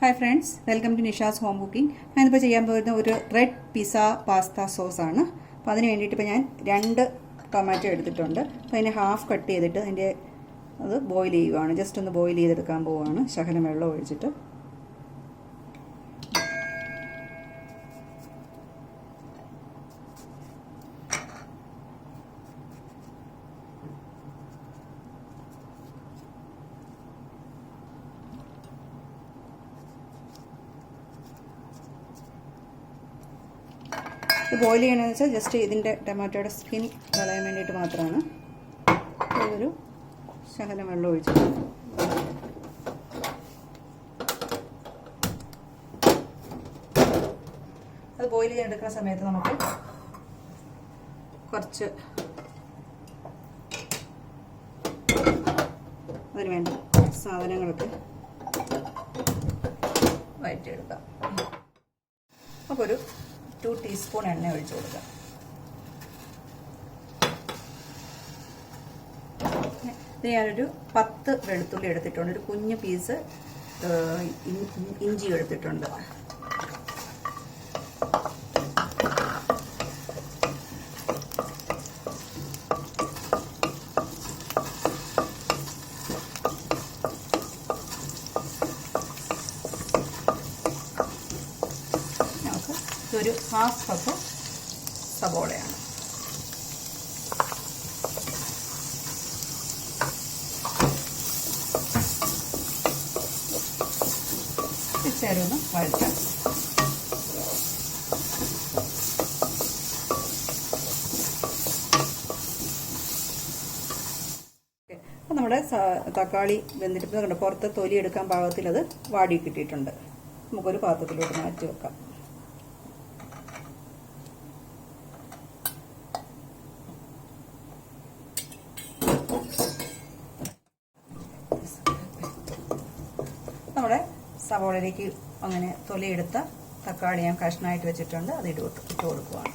Hi friends, welcome to Nisha's Home Cooking. ഞാനിപ്പോൾ ചെയ്യാൻ പോകുന്ന ഒരു റെഡ് പിസ്സ പാസ്ത സോസാണ്. അപ്പോൾ അതിന് വേണ്ടിയിട്ട് ഇപ്പോൾ ഞാൻ 2 ടൊമാറ്റോ എടുത്തിട്ടുണ്ട്. അപ്പോൾ അതിനെ ഹാഫ് കട്ട് ചെയ്തിട്ട് അത് ബോയിൽ ചെയ്യുകയാണ്. ജസ്റ്റ് ഒന്ന് ബോയിൽ ചെയ്തെടുക്കാൻ പോവുകയാണ്, ശകലം വെള്ളം ഒഴിച്ചിട്ട്. ഇത് ബോയിൽ ചെയ്യണമെന്ന് വെച്ചാൽ ജസ്റ്റ് ഇതിൻ്റെ ടൊമാറ്റോയുടെ സ്കിൻ കളയാൻ വേണ്ടിയിട്ട് മാത്രമാണ്. ഒരു ശകലം വെള്ളം ഒഴിച്ചിട്ട് അത് ബോയിൽ ചെയ്തെടുക്കുന്ന സമയത്ത് നമുക്ക് കുറച്ച് അതിന് വേണ്ട സാധനങ്ങളൊക്കെ വഴറ്റിയെടുക്കാം. അപ്പോൾ ഒരു 2 ടീസ്പൂൺ എണ്ണ ഒഴിച്ചു കൊടുക്കാം. ഇത് ഞാനൊരു 10 വെളുത്തുള്ളി എടുത്തിട്ടുണ്ട്. ഒരു കുഞ്ഞു പീസ് ഇഞ്ചി എടുത്തിട്ടുണ്ട്. ഒരു ഹാഫ് കപ്പ് സവോളയാണ്. ചേർന്ന് വഴറ്റാം. അപ്പം നമ്മുടെ തക്കാളി വെന്തിട്ട് കണ്ടോ, പുറത്ത് തൊലി എടുക്കാൻ പാകത്തിൽ അത് വാടി കിട്ടിയിട്ടുണ്ട്. നമുക്കൊരു പാത്രത്തിലോട്ട് മാറ്റി വെക്കാം. നമ്മുടെ സവോളയിലേക്ക് അങ്ങനെ തൊലിയെടുത്ത തക്കാളി ഞാൻ കഷ്ണമായിട്ട് വെച്ചിട്ടുണ്ട്. അത് ഇട്ട് കൊടുക്കുകയാണ്.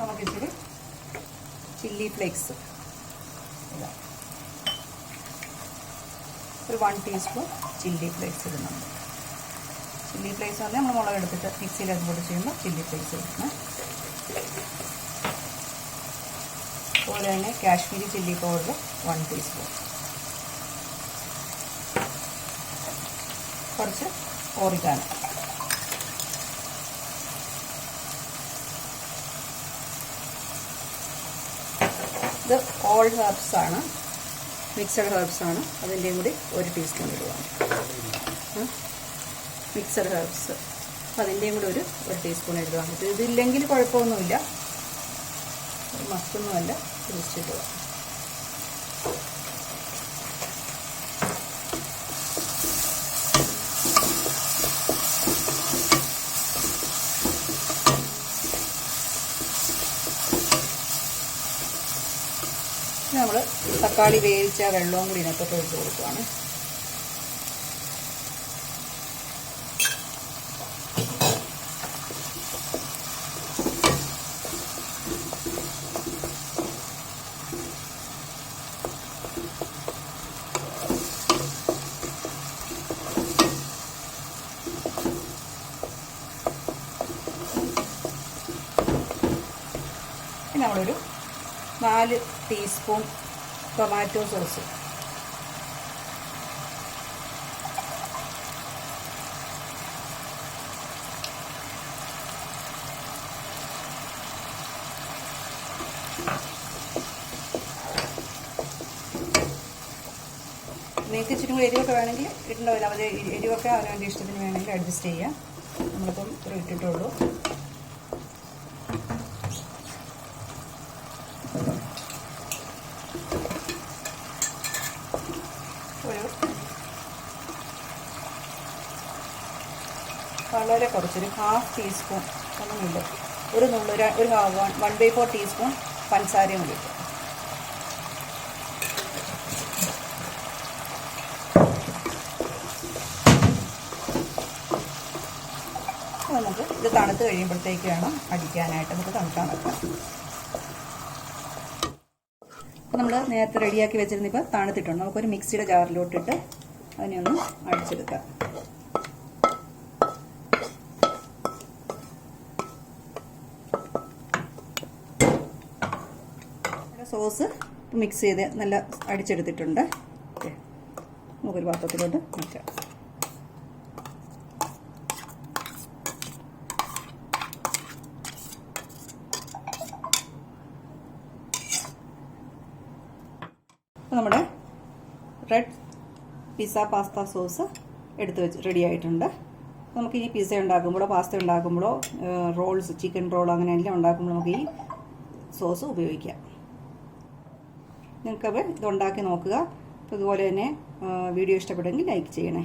നമുക്കിച്ചിരി ചില്ലി ഫ്ലേക്സ് ഒരു 1 ടീസ്പൂൺ ചില്ലി ഫ്ലേക്സ് ഇടുന്നുണ്ട്. ചില്ലി ഫ്ലേക്സ് പറഞ്ഞാൽ നമ്മൾ മുളക് എടുത്തിട്ട് മിക്സിയിലൊക്കെ പൊടി ചെയ്യുമ്പോൾ ചില്ലി ഫ്ലേക്സ് ഇടണം. അതുപോലെ തന്നെ കാശ്മീരി ചില്ലി പൗഡർ 1 ടീസ്പൂൺ. കുറച്ച് ഓറിഗാനോ. ഇത് ഓൾ ഹെർബ്സ് ആണ്, മിക്സഡ് ഹെർബ്സ് ആണ്. അതിൻ്റെയും കൂടി 1 ടീസ്പൂൺ ഇടുകയാണ്. മിക്സഡ് ഹെർബ്സ് അതിൻ്റെയും കൂടി ഒരു ടീസ്പൂൺ ഇടുകയാണ്. ഇതില്ലെങ്കിൽ കുഴപ്പമൊന്നുമില്ല, മസ്റ്റൊന്നുമല്ല, ജസ്റ്റ് ഇടുക. നമ്മൾ തക്കാളി വേവിച്ച വെള്ളവും കൂടി ഇതിനകത്തോട്ട് ഒഴിച്ച് കൊടുക്കുകയാണ്. പിന്നെ നമ്മളൊരു 4 ടീസ്പൂൺ ടൊമാറ്റോ സോസ്. നിങ്ങൾക്ക് ഇച്ചിരി കൂടി എരിവൊക്കെ വേണമെങ്കിൽ ഇട്ടുണ്ടാവില്ല. അത് എരിവൊക്കെ അവനവൻ്റെ ഇഷ്ടത്തിന് വേണമെങ്കിൽ അഡ്ജസ്റ്റ് ചെയ്യാം. നമ്മളിപ്പം ഇത്ര ഇട്ടിട്ടുള്ളൂ. വളരെ കുറച്ചൊരു 1/2 ടീസ്പൂൺ ഒന്നുമില്ല, ഒരു 1/4 ടീസ്പൂൺ പഞ്ചസാരയും കൂടി ഇട്ടു. ഇത് തണുത്ത് കഴിയുമ്പോഴത്തേക്ക് വേണം അടിക്കാനായിട്ട്. നമുക്ക് തണുക്കാൻ വെക്കാം. അപ്പോൾ നമ്മൾ നേരത്തെ റെഡിയാക്കി വെച്ചിരുന്ന ഇപ്പോൾ തണുത്തിട്ടുണ്ട്. നമുക്കൊരു മിക്സിയുടെ ജാറിലോട്ടിട്ട് അതിനെ ഒന്ന് അടിച്ചെടുക്കാം. സോസ് മിക്സ് ചെയ്ത് നല്ല അടിച്ചെടുത്തിട്ടുണ്ട്. നമുക്കൊരു പാത്രത്തിലോട്ട് വയ്ക്കാം. അപ്പോൾ നമ്മുടെ റെഡ് പിസ്സ പാസ്ത സോസ് എടുത്ത് വെച്ച് റെഡി ആയിട്ടുണ്ട്. നമുക്ക് ഈ പിസ്സ ഉണ്ടാക്കുമ്പോഴോ പാസ്ത ഉണ്ടാക്കുമ്പോഴോ റോൾസ്, ചിക്കൻ റോൾ അങ്ങനെ എല്ലാം ഉണ്ടാക്കുമ്പോൾ നമുക്ക് ഈ സോസ് ഉപയോഗിക്കാം. നിങ്ങൾക്കത് ഇതുണ്ടാക്കി നോക്കുക. അതുപോലെ തന്നെ വീഡിയോ ഇഷ്ടപ്പെടുമെങ്കിൽ ലൈക്ക് ചെയ്യണേ.